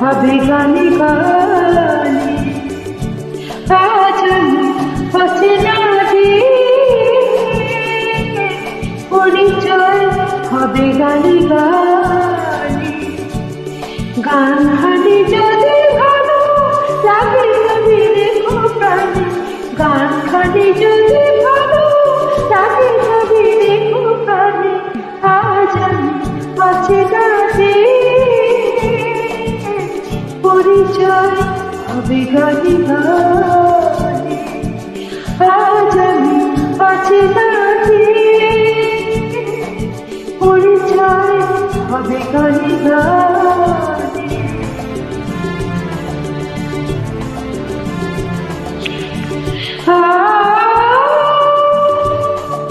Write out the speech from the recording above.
হবে গানে গানে। আজ আমি অচেনা পরিচয় হবে গানে গানে। গান হানি যদি ভালো লাগে তবে রেখো প্রাণে। গান হানি যদি ভালো লাগে তবে রেখো প্রাণে। আজ আমি অচেনা পরিচয় হবে গানে গানে। আজ আমি অচেনা পরিচয় হবে গানে গানে।